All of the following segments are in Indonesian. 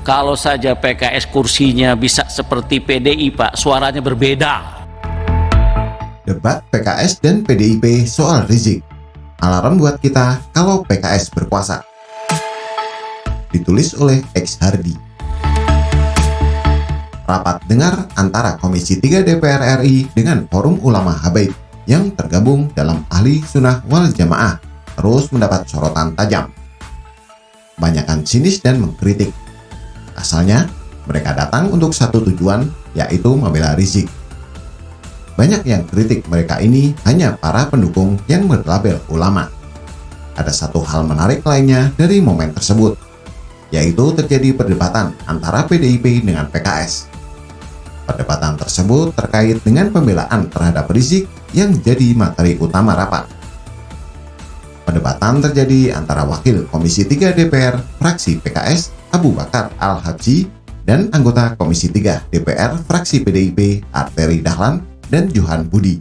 Kalau saja PKS kursinya bisa seperti PDI, Pak, suaranya berbeda. Debat PKS dan PDIP soal Rizik. Alarm buat kita kalau PKS berkuasa. Ditulis oleh X Hardi. Rapat dengar antara Komisi 3 DPR RI dengan Forum Ulama Habaib yang tergabung dalam Ahli Sunnah wal Jamaah terus mendapat sorotan tajam. Banyakan sinis dan mengkritik. Asalnya, mereka datang untuk satu tujuan, yaitu membela Rizik. Banyak yang kritik mereka ini hanya para pendukung yang berlabel ulama. Ada satu hal menarik lainnya dari momen tersebut, yaitu terjadi perdebatan antara PDIP dengan PKS. Perdebatan tersebut terkait dengan pembelaan terhadap Rizik yang jadi materi utama rapat. Perdebatan terjadi antara Wakil Komisi 3 DPR fraksi PKS Abu Bakar Al-Habsyi dan anggota Komisi 3 DPR fraksi PDIP Arteri Dahlan dan Johan Budi.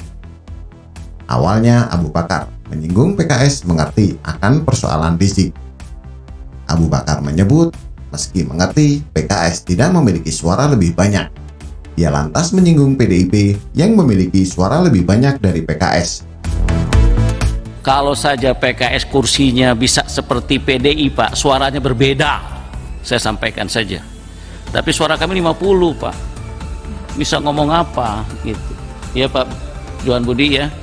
Awalnya Abu Bakar menyinggung PKS mengerti akan persoalan Rizik. Abu Bakar menyebut meski mengerti PKS tidak memiliki suara lebih banyak, ia lantas menyinggung PDIP yang memiliki suara lebih banyak dari PKS. Kalau saja PKS kursinya bisa seperti PDI, Pak, suaranya berbeda. Saya sampaikan saja. Tapi suara kami 50, Pak. Bisa ngomong apa gitu. Ya, Pak Johan Budi ya.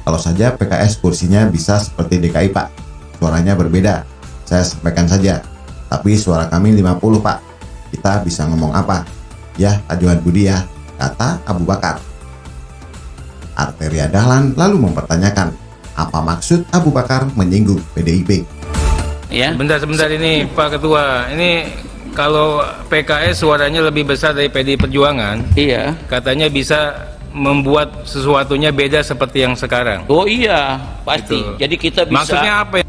Kalau saja PKS kursinya bisa seperti DKI, Pak. Suaranya berbeda. Saya sampaikan saja. Tapi suara kami 50, Pak. Kita bisa ngomong apa? Ya, Pak Johan Budi ya, kata Abu Bakar. Arteria Dahlan lalu mempertanyakan, apa maksud Abu Bakar menyinggung PDIP? Ya. Sebentar ini Pak Ketua, ini kalau PKS suaranya lebih besar dari PDI Perjuangan, Iya. katanya bisa membuat sesuatunya beda seperti yang sekarang. Oh iya, pasti. Gitu. Jadi kita bisa. Maksudnya apa ya?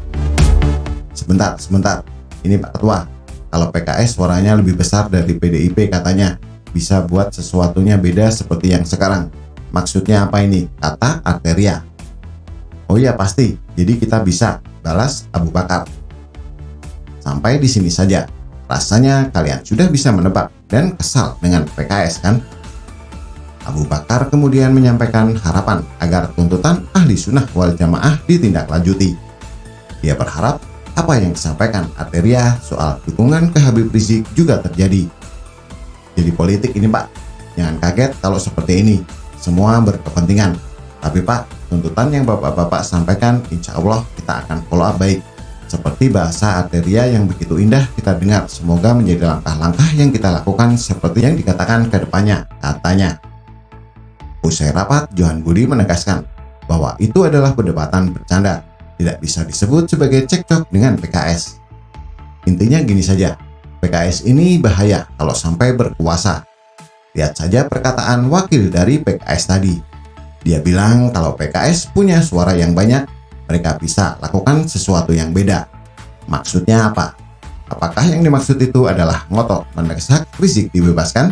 Sebentar. Ini Pak Ketua, kalau PKS suaranya lebih besar dari PDIP katanya bisa buat sesuatunya beda seperti yang sekarang. Maksudnya apa ini? Kata Arteria. Oh iya pasti, jadi kita bisa, balas Abu Bakar. Sampai di sini saja. Rasanya kalian sudah bisa menebak dan kesal dengan PKS kan? Abu Bakar kemudian menyampaikan harapan agar tuntutan Ahli Sunnah wal Jamaah ditindaklanjuti. Dia berharap apa yang disampaikan Arteria soal dukungan ke Habib Rizik juga terjadi. Jadi politik ini, Pak. Jangan kaget kalau seperti ini. Semua berkepentingan. Tapi Pak, tuntutan yang Bapak-Bapak sampaikan insya Allah kita akan follow up baik. Seperti bahasa Arteria yang begitu indah kita dengar. Semoga menjadi langkah-langkah yang kita lakukan seperti yang dikatakan ke depannya, katanya. Usai rapat, Johan Budi menegaskan bahwa itu adalah perdebatan bercanda. Tidak bisa disebut sebagai cekcok dengan PKS. Intinya gini saja, PKS ini bahaya kalau sampai berkuasa. Lihat saja perkataan wakil dari PKS tadi. Dia bilang kalau PKS punya suara yang banyak, mereka bisa lakukan sesuatu yang beda. Maksudnya apa? Apakah yang dimaksud itu adalah ngotot mendesak Rizik dibebaskan?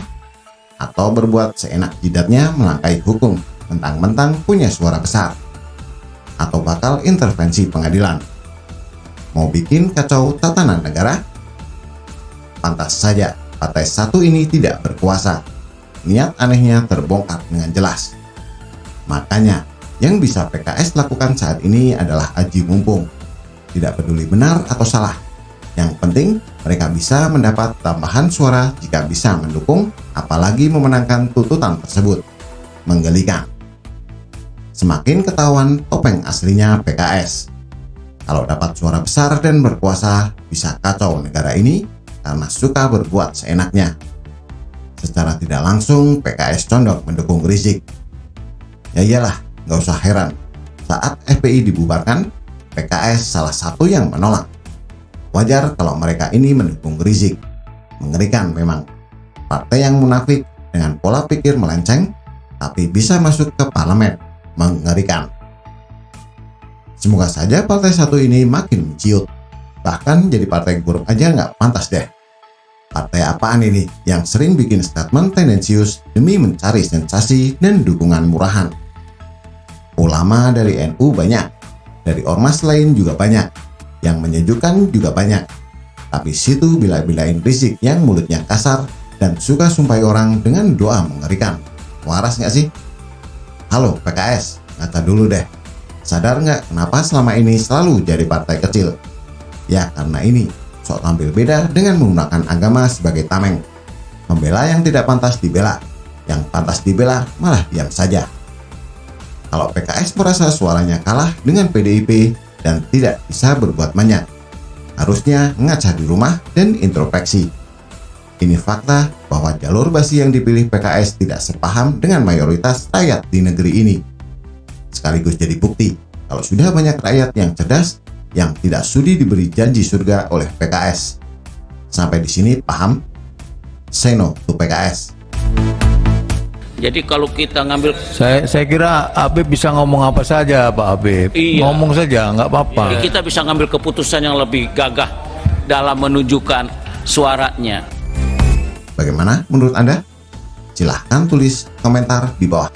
Atau berbuat seenak jidatnya melangkahi hukum, mentang-mentang punya suara besar? Atau bakal intervensi pengadilan? Mau bikin kacau tatanan negara? Pantas saja partai satu ini tidak berkuasa. Niat anehnya terbongkar dengan jelas. Makanya, yang bisa PKS lakukan saat ini adalah aji mumpung. Tidak peduli benar atau salah. Yang penting, mereka bisa mendapat tambahan suara jika bisa mendukung, apalagi memenangkan tuntutan tersebut. Menggelikan. Semakin ketahuan topeng aslinya PKS. Kalau dapat suara besar dan berkuasa, bisa kacau negara ini karena suka berbuat seenaknya. Secara tidak langsung, PKS condong mendukung Rizik. Ya iyalah, nggak usah heran. Saat FPI dibubarkan, PKS salah satu yang menolak. Wajar kalau mereka ini mendukung Rizik. Mengerikan memang. Partai yang munafik dengan pola pikir melenceng, tapi bisa masuk ke parlemen. Mengerikan. Semoga saja partai satu ini makin menciut. Bahkan jadi partai buruk aja nggak pantas deh. Partai apaan ini yang sering bikin statement tendensius demi mencari sensasi dan dukungan murahan? Ulama dari NU banyak, dari ormas lain juga banyak, yang menyejukkan juga banyak. Tapi situ bila-bilain Rizik yang mulutnya kasar dan suka sumpai orang dengan doa mengerikan. Waras nggak sih? Halo PKS, ngaca dulu deh. Sadar nggak kenapa selama ini selalu jadi partai kecil? Ya karena ini, sok tampil beda dengan menggunakan agama sebagai tameng. Membela yang tidak pantas dibela, yang pantas dibela malah diam saja. Kalau PKS merasa suaranya kalah dengan PDIP dan tidak bisa berbuat banyak, harusnya ngaca di rumah dan introspeksi. Ini fakta bahwa jalur basi yang dipilih PKS tidak sepaham dengan mayoritas rakyat di negeri ini. Sekaligus jadi bukti kalau sudah banyak rakyat yang cerdas yang tidak sudi diberi janji surga oleh PKS. Sampai di sini paham? Say no to PKS. Jadi kalau kita ngambil, Saya kira Habib bisa ngomong apa saja Pak Habib. Iya. Ngomong saja nggak apa-apa. kita bisa ngambil keputusan yang lebih gagah dalam menunjukkan suaranya. Bagaimana menurut Anda? Silahkan tulis komentar di bawah.